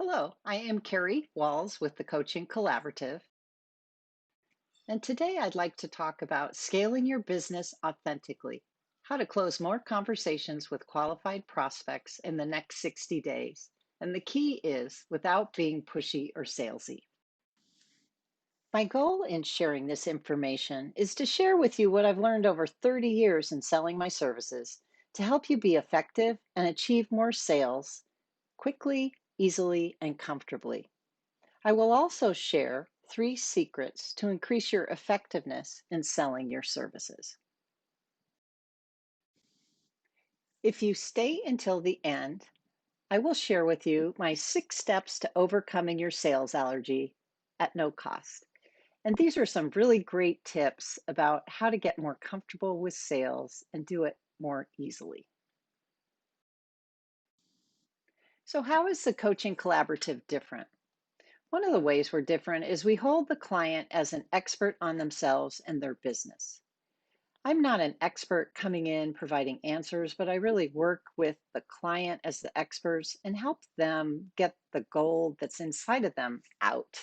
Hello, I am Carrie Walls with the Coaching Collaborative, and today I'd like to talk about scaling your business authentically, how to close more conversations with qualified prospects in the next 60 days. And the key is without being pushy or salesy. My goal in sharing this information is to share with you what I've learned over 30 years in selling my services to help you be effective and achieve more sales quickly, easily, and comfortably. I will also share 3 secrets to increase your effectiveness in selling your services. If you stay until the end, I will share with you my 6 steps to overcoming your sales allergy at no cost. And these are some really great tips about how to get more comfortable with sales and do it more easily. So, how is the coaching collaborative different? One of the ways we're different is we hold the client as an expert on themselves and their business. I'm not an expert coming in providing answers, but I really work with the client as the experts and help them get the gold that's inside of them out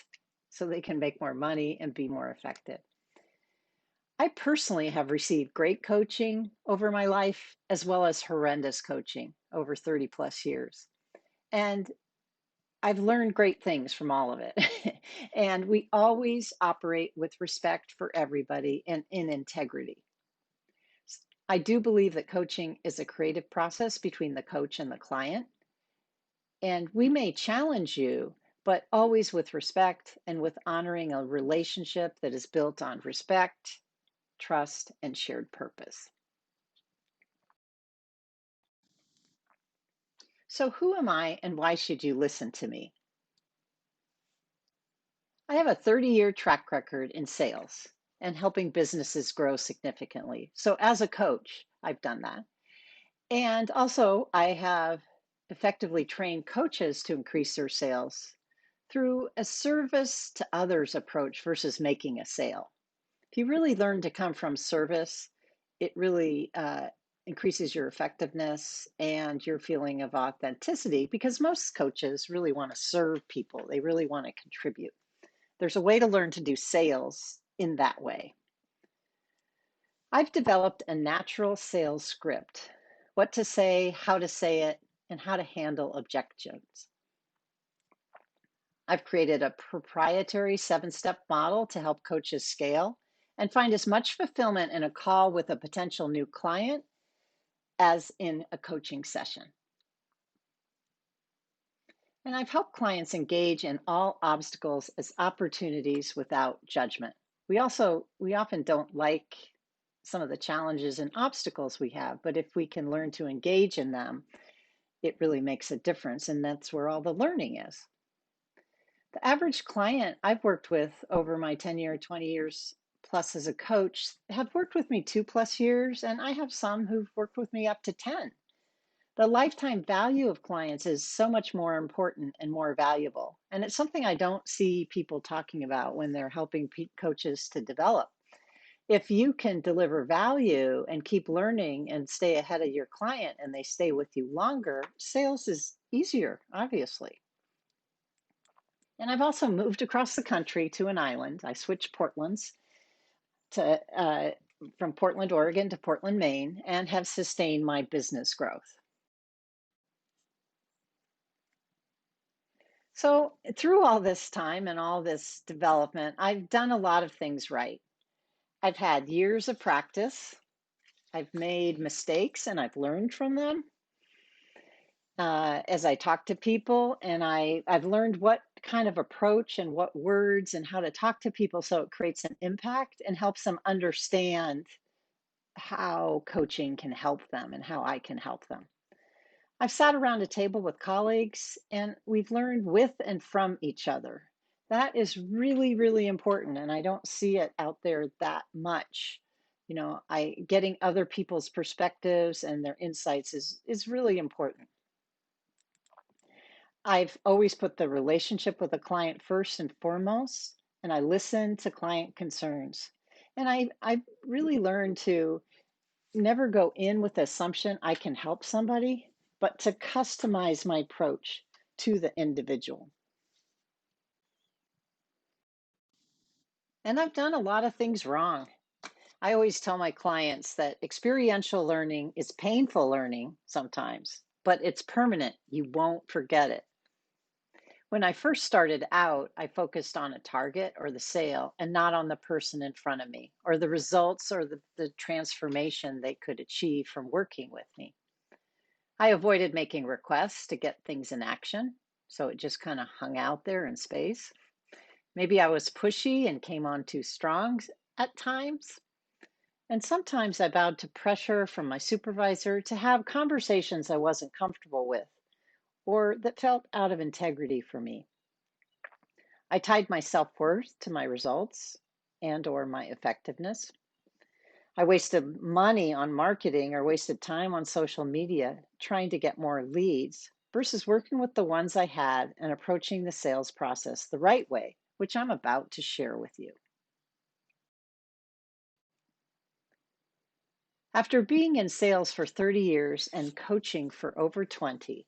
so they can make more money and be more effective. I personally have received great coaching over my life, as well as horrendous coaching over 30 plus years. And I've learned great things from all of it. And we always operate with respect for everybody and in integrity. I do believe that coaching is a creative process between the coach and the client. And we may challenge you, but always with respect and with honoring a relationship that is built on respect, trust, and shared purpose. So, who am I and why should you listen to me? I have a 30-year track record in sales and helping businesses grow significantly. So, as a coach, I've done that. And also, I have effectively trained coaches to increase their sales through a service to others approach versus making a sale. If you really learn to come from service, it really increases your effectiveness and your feeling of authenticity because most coaches really want to serve people, they really want to contribute. There's a way to learn to do sales in that way. I've developed a natural sales script, what to say, how to say it, and how to handle objections. I've created a proprietary 7 step model to help coaches scale and find as much fulfillment in a call with a potential new client as in a coaching session. And I've helped clients engage in all obstacles as opportunities without judgment. We often don't like some of the challenges and obstacles we have, but if we can learn to engage in them, it really makes a difference. And that's where all the learning is. The average client I've worked with over my 20 years plus as a coach have worked with me 2 plus years, and I have some who've worked with me up to 10. The lifetime value of clients is so much more important and more valuable. And it's something I don't see people talking about when they're helping coaches to develop. If you can deliver value and keep learning and stay ahead of your client and they stay with you longer, sales is easier, obviously. And I've also moved across the country to an island. I switched Portlands to from Portland, Oregon to Portland, Maine, and have sustained my business growth. So, through all this time and all this development, I've done a lot of things right. I've had years of practice. I've made mistakes and I've learned from them as I talk to people. And I've learned what kind of approach and what words and how to talk to people so it creates an impact and helps them understand how coaching can help them and how I can help them. I've sat around a table with colleagues and we've learned with and from each other. That is really, really important. And I don't see it out there that much. I getting other people's perspectives and their insights is really important. I've always put the relationship with the client first and foremost, and I listen to client concerns. And I really learned to never go in with the assumption I can help somebody, but to customize my approach to the individual. And I've done a lot of things wrong. I always tell my clients that experiential learning is painful learning sometimes, but it's permanent. You won't forget it. When I first started out, I focused on a target or the sale and not on the person in front of me or the results or the transformation they could achieve from working with me. I avoided making requests to get things in action, so it just kind of hung out there in space. Maybe I was pushy and came on too strong at times. And sometimes I bowed to pressure from my supervisor to have conversations I wasn't comfortable with or that felt out of integrity for me. I tied my self-worth to my results and or my effectiveness. I wasted money on marketing or wasted time on social media trying to get more leads versus working with the ones I had and approaching the sales process the right way, which I'm about to share with you. After being in sales for 30 years and coaching for over 20,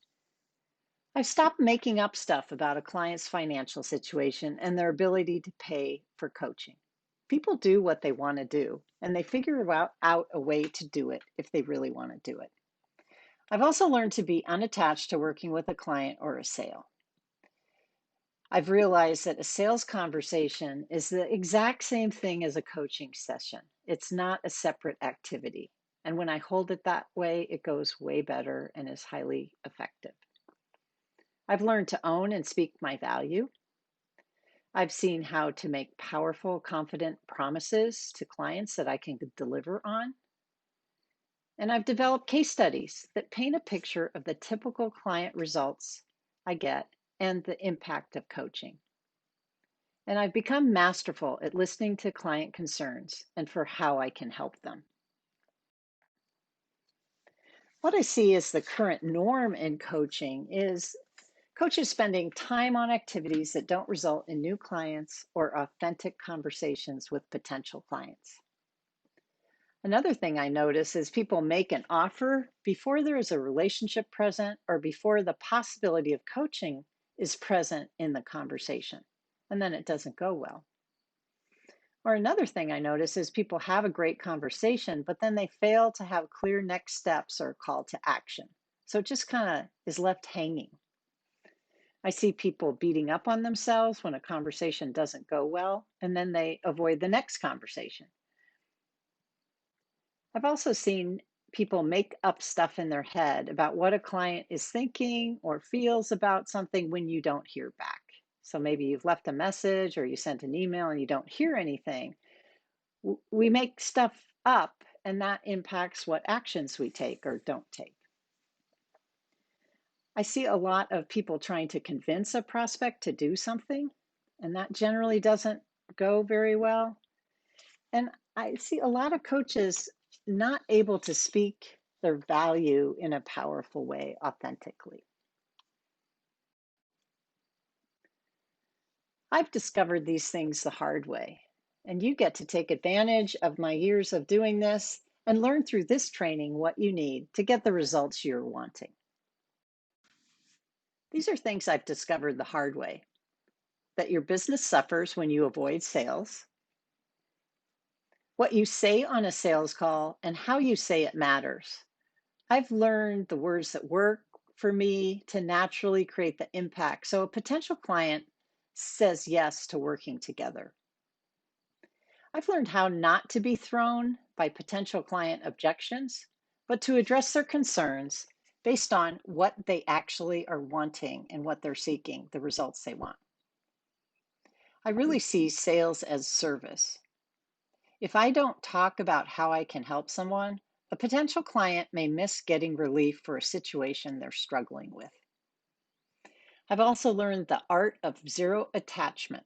I've stopped making up stuff about a client's financial situation and their ability to pay for coaching. People do what they want to do, and they figure out a way to do it if they really want to do it. I've also learned to be unattached to working with a client or a sale. I've realized that a sales conversation is the exact same thing as a coaching session. It's not a separate activity. And when I hold it that way, it goes way better and is highly effective. I've learned to own and speak my value. I've seen how to make powerful, confident promises to clients that I can deliver on. And I've developed case studies that paint a picture of the typical client results I get and the impact of coaching. And I've become masterful at listening to client concerns and for how I can help them. What I see as the current norm in coaching is coaches spending time on activities that don't result in new clients or authentic conversations with potential clients. Another thing I notice is people make an offer before there is a relationship present or before the possibility of coaching is present in the conversation, and then it doesn't go well. Or another thing I notice is people have a great conversation, but then they fail to have clear next steps or call to action. So it just kind of is left hanging. I see people beating up on themselves when a conversation doesn't go well, and then they avoid the next conversation. I've also seen people make up stuff in their head about what a client is thinking or feels about something when you don't hear back. So maybe you've left a message or you sent an email and you don't hear anything. We make stuff up, and that impacts what actions we take or don't take. I see a lot of people trying to convince a prospect to do something, and that generally doesn't go very well. And I see a lot of coaches not able to speak their value in a powerful way authentically. I've discovered these things the hard way, and you get to take advantage of my years of doing this and learn through this training what you need to get the results you're wanting. These are things I've discovered the hard way: that your business suffers when you avoid sales, what you say on a sales call and how you say it matters. I've learned the words that work for me to naturally create the impact so a potential client says yes to working together. I've learned how not to be thrown by potential client objections, but to address their concerns based on what they actually are wanting and what they're seeking, the results they want. I really see sales as service. If I don't talk about how I can help someone, a potential client may miss getting relief for a situation they're struggling with. I've also learned the art of zero attachment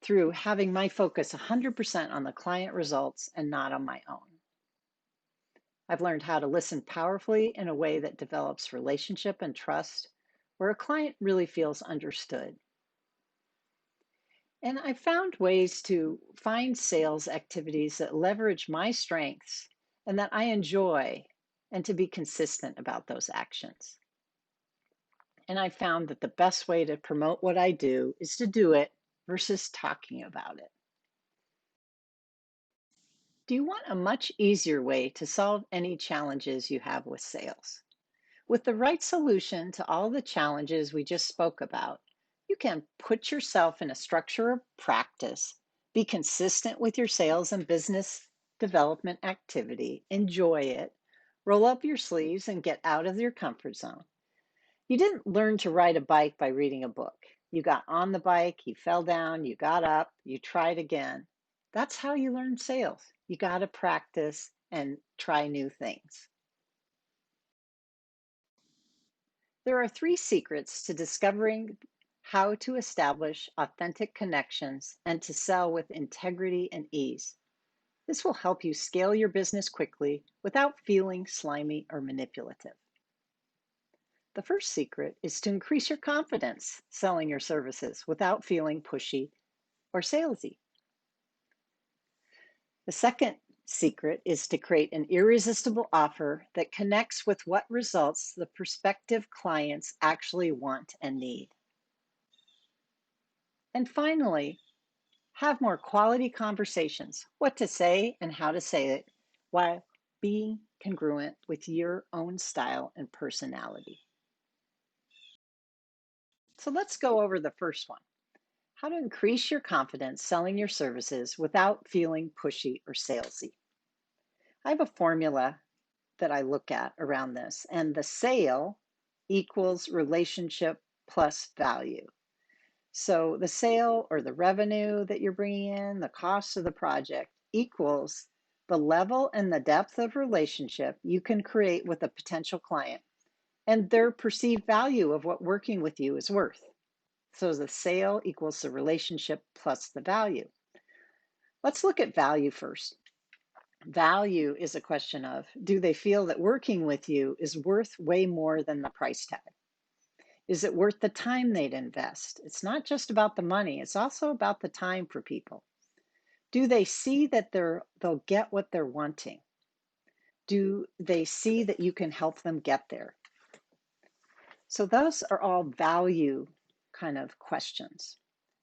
through having my focus 100% on the client results and not on my own. I've learned how to listen powerfully in a way that develops relationship and trust, where a client really feels understood. And I found ways to find sales activities that leverage my strengths and that I enjoy, and to be consistent about those actions. And I found that the best way to promote what I do is to do it versus talking about it. Do you want a much easier way to solve any challenges you have with sales? With the right solution to all the challenges we just spoke about, you can put yourself in a structure of practice, be consistent with your sales and business development activity, enjoy it, roll up your sleeves, and get out of your comfort zone. You didn't learn to ride a bike by reading a book. You got on the bike, you fell down, you got up, you tried again. That's how you learn sales. You got to practice and try new things. There are three secrets to discovering how to establish authentic connections and to sell with integrity and ease. This will help you scale your business quickly without feeling slimy or manipulative. The first secret is to increase your confidence selling your services without feeling pushy or salesy. The second secret is to create an irresistible offer that connects with what results the prospective clients actually want and need. And finally, have more quality conversations, what to say and how to say it, while being congruent with your own style and personality. So let's go over the first one. How to increase your confidence selling your services without feeling pushy or salesy. I have a formula that I look at around this, and the sale equals relationship plus value. So the sale or the revenue that you're bringing in, the cost of the project equals the level and the depth of relationship you can create with a potential client and their perceived value of what working with you is worth. So the sale equals the relationship plus the value. Let's look at value first. Value is a question of, do they feel that working with you is worth way more than the price tag? Is it worth the time they'd invest? It's not just about the money, it's also about the time for people. Do they see that they'll get what they're wanting? Do they see that you can help them get there? So those are all value kind of questions.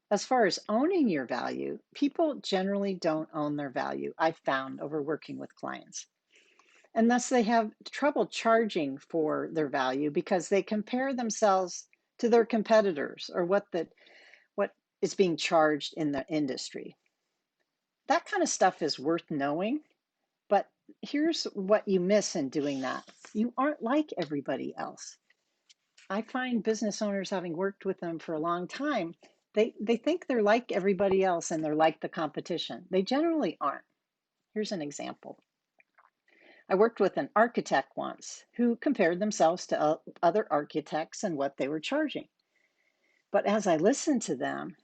As far as owning your value, people generally don't own their value, I've found over working with clients. And thus they have trouble charging for their value because they compare themselves to their competitors or what is being charged in the industry. That kind of stuff is worth knowing, but here's what you miss in doing that. You aren't like everybody else. I find business owners, having worked with them for a long time, they think they're like everybody else and they're like the competition. They generally aren't. Here's an example. I worked with an architect once who compared themselves to other architects and what they were charging. But as I listened to them,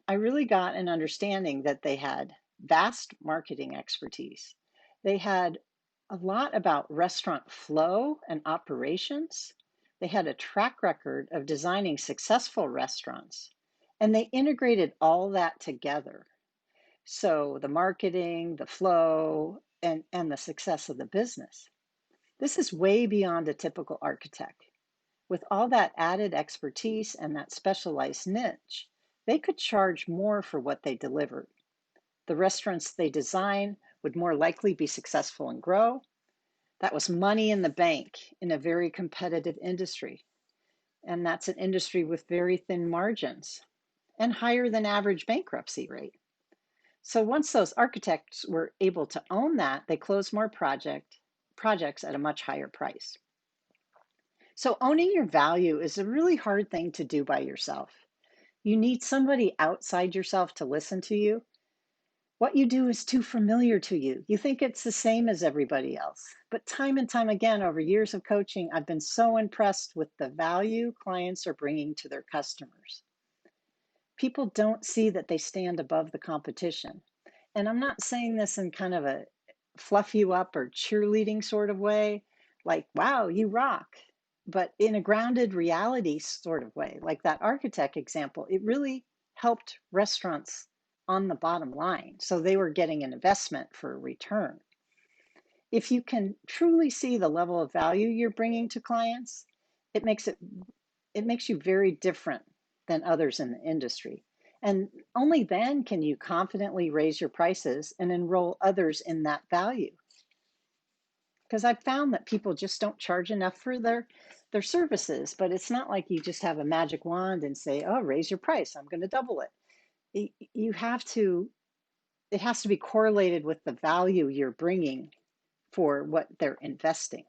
I really got an understanding that they had vast marketing expertise. They had a lot about restaurant flow and operations. They had a track record of designing successful restaurants, and they integrated all that together. So the marketing, the flow, and the success of the business. This is way beyond a typical architect. With all that added expertise and that specialized niche, they could charge more for what they delivered. The restaurants they design would more likely be successful and grow. That was money in the bank in a very competitive industry. And that's an industry with very thin margins and higher than average bankruptcy rate. So once those architects were able to own that, they closed more projects at a much higher price. So owning your value is a really hard thing to do by yourself. You need somebody outside yourself to listen to you. What you do is too familiar to you. You think it's the same as everybody else. But time and time again, over years of coaching, I've been so impressed with the value clients are bringing to their customers. People don't see that they stand above the competition. And I'm not saying this in kind of a fluff you up or cheerleading sort of way, like, wow, you rock. But in a grounded reality sort of way, like that architect example, it really helped restaurants on the bottom line. So they were getting an investment for a return. If you can truly see the level of value you're bringing to clients, it makes it it makes you very different than others in the industry. And only then can you confidently raise your prices and enroll others in that value. Because I've found that people just don't charge enough for their services, but it's not like you just have a magic wand and say, oh, raise your price, I'm going to double it. You have to, it has to be correlated with the value you're bringing for what they're investing.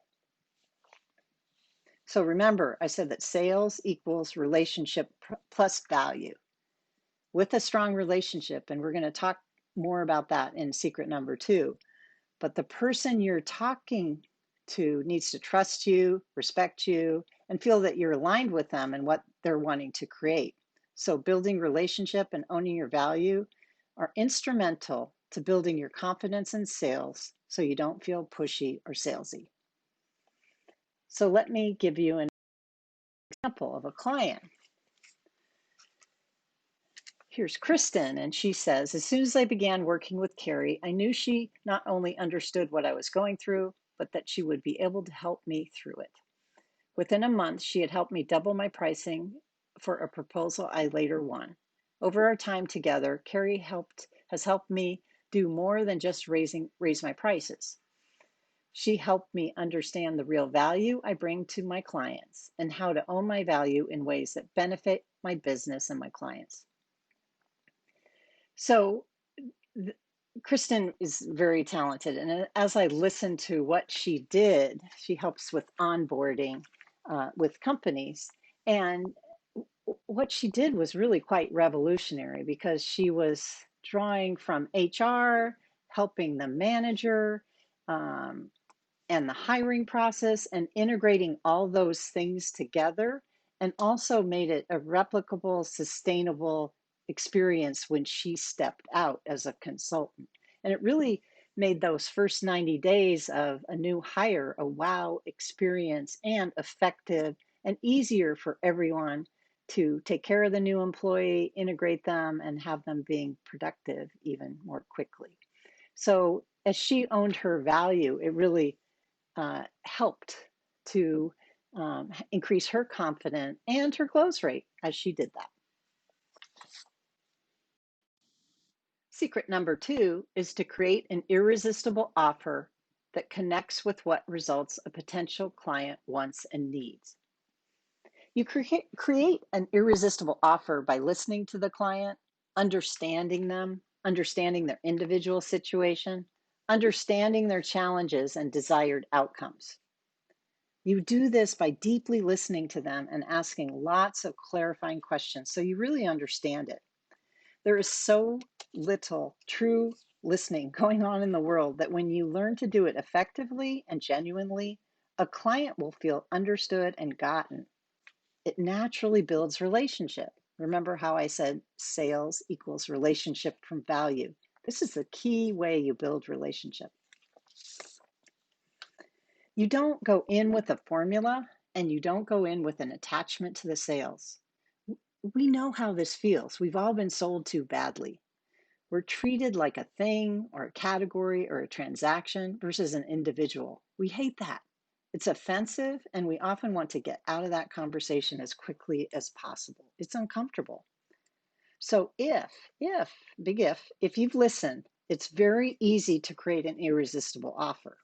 So remember, I said that sales equals relationship plus value. With a strong relationship, and we're going to talk more about that in secret number 2, but the person you're talking to needs to trust you, respect you, and feel that you're aligned with them and what they're wanting to create. So building relationship and owning your value are instrumental to building your confidence in sales so you don't feel pushy or salesy. So let me give you an example of a client. Here's Kristen, and she says, as soon as I began working with Carrie, I knew she not only understood what I was going through, but that she would be able to help me through it. Within a month, she had helped me double my pricing for a proposal I later won. Over our time together, Carrie has helped me do more than just raise my prices. She helped me understand the real value I bring to my clients and how to own my value in ways that benefit my business and my clients. So Kristen is very talented. And as I listened to what she did, she helps with onboarding with companies. And what she did was really quite revolutionary because she was drawing from HR, helping the manager, and the hiring process and integrating all those things together, and also made it a replicable, sustainable experience when she stepped out as a consultant. And it really made those first 90 days of a new hire a wow experience and effective and easier for everyone to take care of the new employee, integrate them, and have them being productive even more quickly. So as she owned her value, it really helped to increase her confidence and her close rate as she did that. Secret number 2 is to create an irresistible offer that connects with what results a potential client wants and needs. You create an irresistible offer by listening to the client, understanding them, understanding their individual situation, understanding their challenges and desired outcomes. You do this by deeply listening to them and asking lots of clarifying questions so you really understand it. There is so little true listening going on in the world that when you learn to do it effectively and genuinely, a client will feel understood and gotten. It naturally builds relationship. Remember how I said sales equals relationship from value? This is the key way you build relationship. You don't go in with a formula and you don't go in with an attachment to the sales. We know how this feels. We've all been sold to badly. We're treated like a thing or a category or a transaction versus an individual. We hate that. It's offensive, and we often want to get out of that conversation as quickly as possible. It's uncomfortable. So big if you've listened, it's very easy to create an irresistible offer.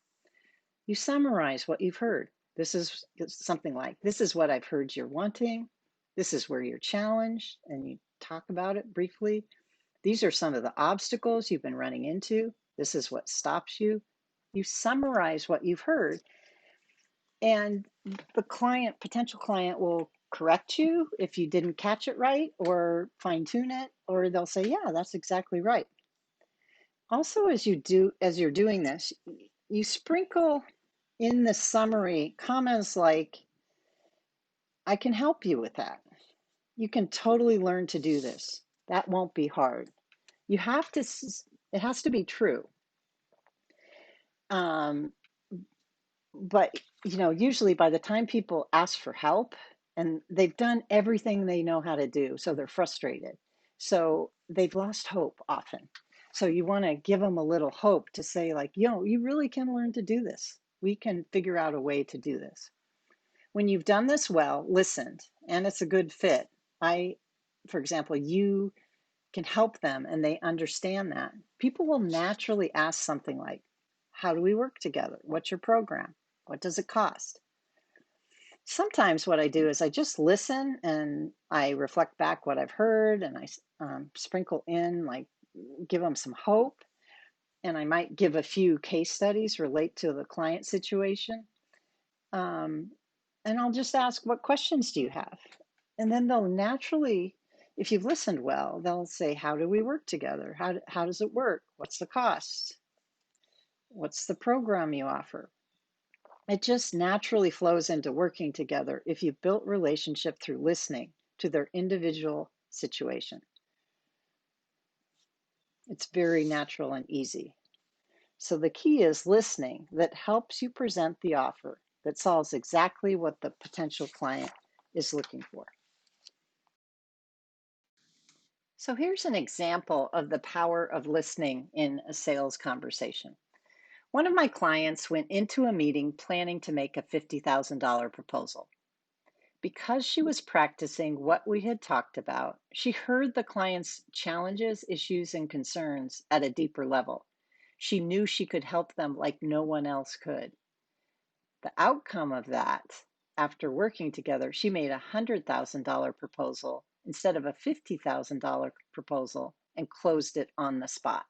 You summarize what you've heard. This is something like, this is what I've heard you're wanting. This is where you're challenged, and you talk about it briefly. These are some of the obstacles you've been running into. This is what stops you. You summarize what you've heard, and the potential client will correct you if you didn't catch it right, or fine tune it, or they'll say, yeah, that's exactly right. Also, as you're doing this, you sprinkle in the summary comments like, I can help you with that. You can totally learn to do this. That won't be hard. It has to be true. But usually by the time people ask for help, and they've done everything they know how to do, so they're frustrated. So they've lost hope often. So you want to give them a little hope to say, like, you really can learn to do this. We can figure out a way to do this. When you've done this well, listened, and it's a good fit, for example, you can help them and they understand that, people will naturally ask something like, how do we work together? What's your program? What does it cost? Sometimes what I do is I just listen and I reflect back what I've heard, and I sprinkle in, like, give them some hope. And I might give a few case studies relate to the client situation. Um, and I'll just ask, what questions do you have? And then they'll naturally, if you've listened well, they'll say, how do we work together? How does it work? What's the cost? What's the program you offer? It just naturally flows into working together if you've built relationship through listening to their individual situation. It's very natural and easy. So the key is listening that helps you present the offer that solves exactly what the potential client is looking for. So here's an example of the power of listening in a sales conversation. One of my clients went into a meeting planning to make a $50,000 proposal. Because she was practicing what we had talked about, she heard the client's challenges, issues, and concerns at a deeper level. She knew she could help them like no one else could. The outcome of that, after working together, she made a $100,000 proposal instead of a $50,000 proposal and closed it on the spot.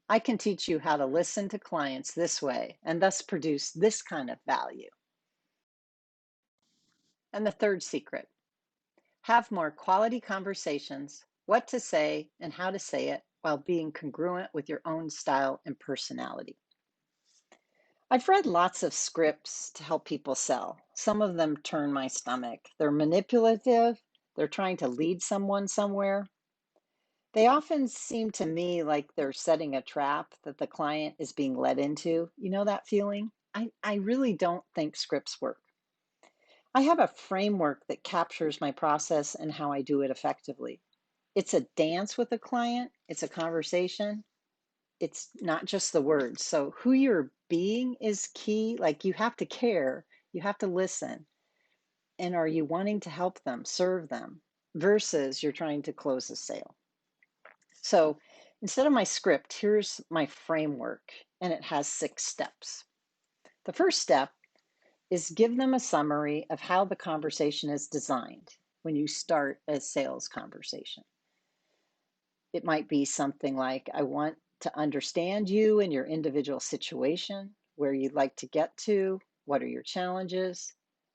I can teach you how to listen to clients this way and thus produce this kind of value. And the third secret, have more quality conversations, what to say and how to say it while being congruent with your own style and personality. I've read lots of scripts to help people sell. Some of them turn my stomach. They're manipulative. They're trying to lead someone somewhere. They often seem to me like they're setting a trap that the client is being led into. You know that feeling? I really don't think scripts work. I have a framework that captures my process and how I do it effectively. It's a dance with a client, it's a conversation. It's not just the words. So who you're being is key. Like, you have to care, you have to listen. And are you wanting to help them, serve them, versus you're trying to close a sale? So instead of my script, here's my framework, and it has 6 steps. The first step is give them a summary of how the conversation is designed when you start a sales conversation. It might be something like, I want to understand you and your individual situation, where you'd like to get to, what are your challenges,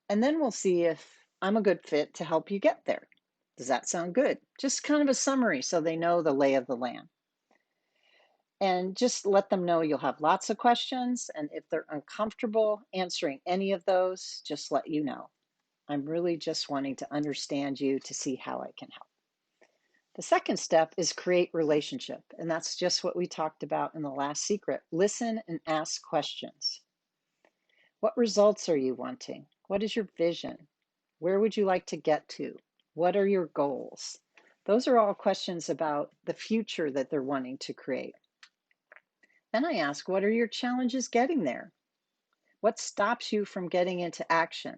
and then we'll see if I'm a good fit to help you get there. Does that sound good? Just kind of a summary so they know the lay of the land. And just let them know you'll have lots of questions, and if they're uncomfortable answering any of those, just let you know. I'm really just wanting to understand you to see how I can help. The second step is create relationship, and that's just what we talked about in the last secret. Listen and ask questions. What results are you wanting? What is your vision? Where would you like to get to? What are your goals? Those are all questions about the future that they're wanting to create. Then I ask, what are your challenges getting there? What stops you from getting into action?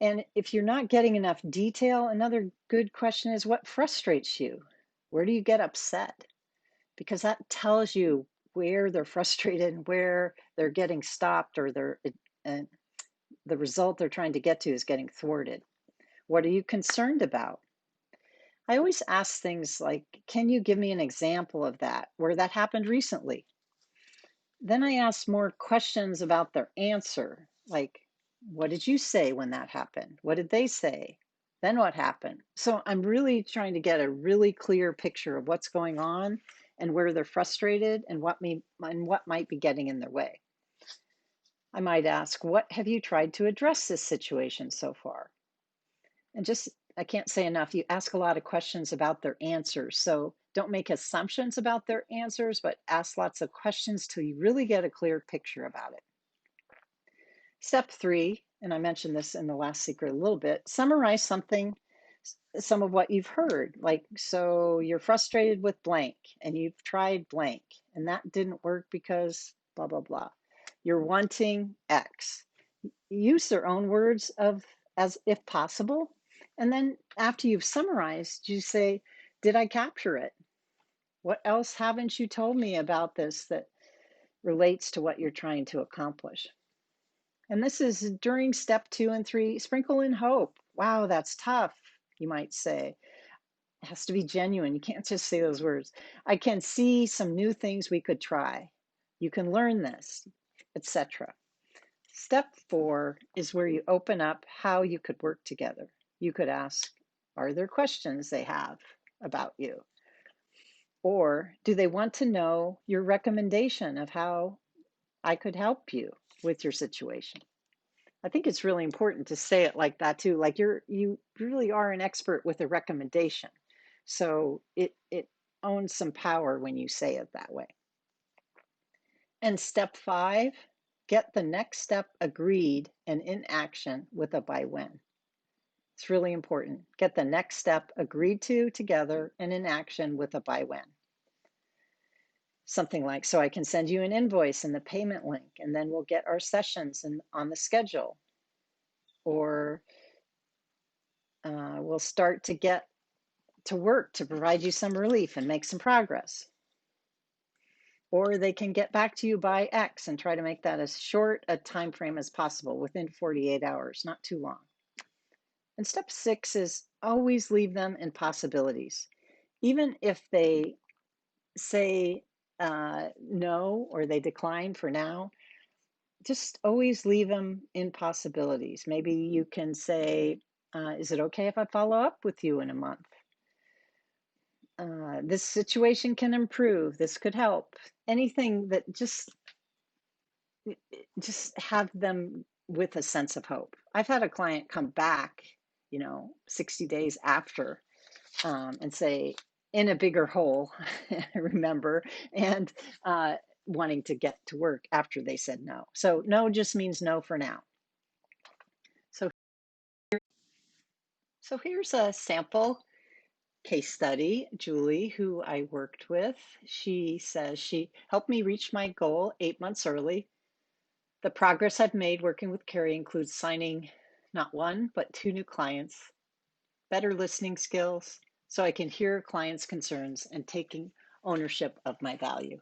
And if you're not getting enough detail, another good question is, what frustrates you? Where do you get upset? Because that tells you where they're frustrated and where they're getting stopped, or the result they're trying to get to is getting thwarted. What are you concerned about? I always ask things like, can you give me an example of that, where that happened recently? Then I ask more questions about their answer, like, what did you say when that happened? What did they say? Then what happened? So I'm really trying to get a really clear picture of what's going on and where they're frustrated and what might be getting in their way. I might ask, what have you tried to address this situation so far? And just, I can't say enough, you ask a lot of questions about their answers. So don't make assumptions about their answers, but ask lots of questions till you really get a clear picture about it. Step 3, and I mentioned this in the last secret a little bit, summarize some of what you've heard. Like, so you're frustrated with blank and you've tried blank and that didn't work because blah, blah, blah. You're wanting X. Use their own words of as if possible. And then after you've summarized, you say, did I capture it? What else haven't you told me about this that relates to what you're trying to accomplish? And this is during step 2 and 3. Sprinkle in hope. Wow, that's tough, you might say. It has to be genuine. You can't just say those words. I can see some new things we could try. You can learn this, etc. Step 4 is where you open up how you could work together. You could ask, are there questions they have about you? Or do they want to know your recommendation of how I could help you with your situation? I think it's really important to say it like that too. Like you really are an expert with a recommendation. So it owns some power when you say it that way. And step 5, get the next step agreed and in action with a by when. It's really important. Get the next step agreed to together and in action with a by when. Something like, so I can send you an invoice and the payment link, and then we'll get our sessions on the schedule. Or we'll start to get to work to provide you some relief and make some progress. Or they can get back to you by X and try to make that as short a time frame as possible, within 48 hours, not too long. And step 6 is always leave them in possibilities. Even if they say no or they decline for now, just always leave them in possibilities. Maybe you can say, is it okay if I follow up with you in a month? This situation can improve. This could help. Anything that just have them with a sense of hope. I've had a client come back, 60 days after, and say, in a bigger hole, remember, and wanting to get to work after they said no. So no just means no for now. So here's a sample case study. Julie, who I worked with, she says she helped me reach my goal 8 months early. The progress I've made working with Carrie includes signing not one, but 2 new clients, better listening skills, so I can hear clients' concerns and taking ownership of my value.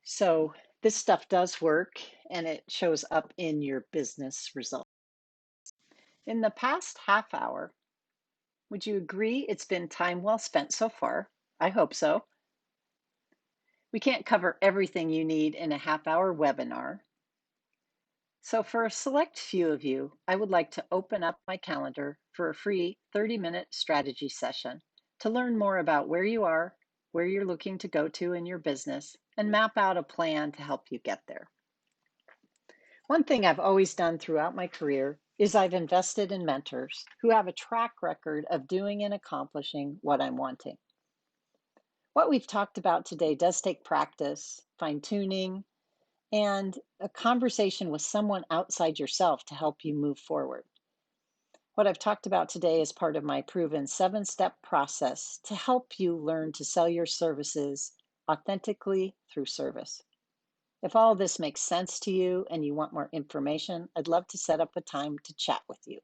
So this stuff does work, and it shows up in your business results. In the past half hour, would you agree it's been time well spent so far? I hope so. We can't cover everything you need in a half-hour webinar. So for a select few of you, I would like to open up my calendar for a free 30-minute strategy session to learn more about where you are, where you're looking to go to in your business, and map out a plan to help you get there. One thing I've always done throughout my career is I've invested in mentors who have a track record of doing and accomplishing what I'm wanting. What we've talked about today does take practice, fine-tuning, and a conversation with someone outside yourself to help you move forward. What I've talked about today is part of my proven 7-step process to help you learn to sell your services authentically through service. If all of this makes sense to you and you want more information, I'd love to set up a time to chat with you.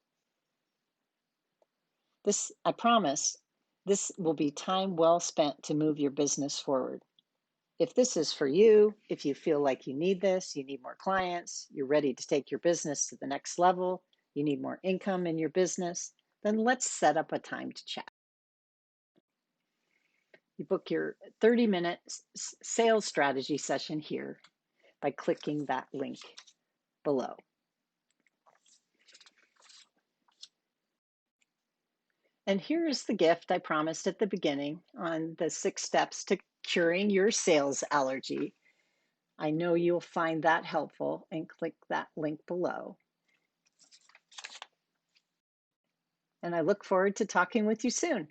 I promise, this will be time well spent to move your business forward. If this is for you, if you feel like you need this, you need more clients, you're ready to take your business to the next level, you need more income in your business, then let's set up a time to chat. You book your 30-minute sales strategy session here by clicking that link below. And here is the gift I promised at the beginning on the 6 steps to curing your sales allergy. I know you'll find that helpful, and click that link below. And I look forward to talking with you soon.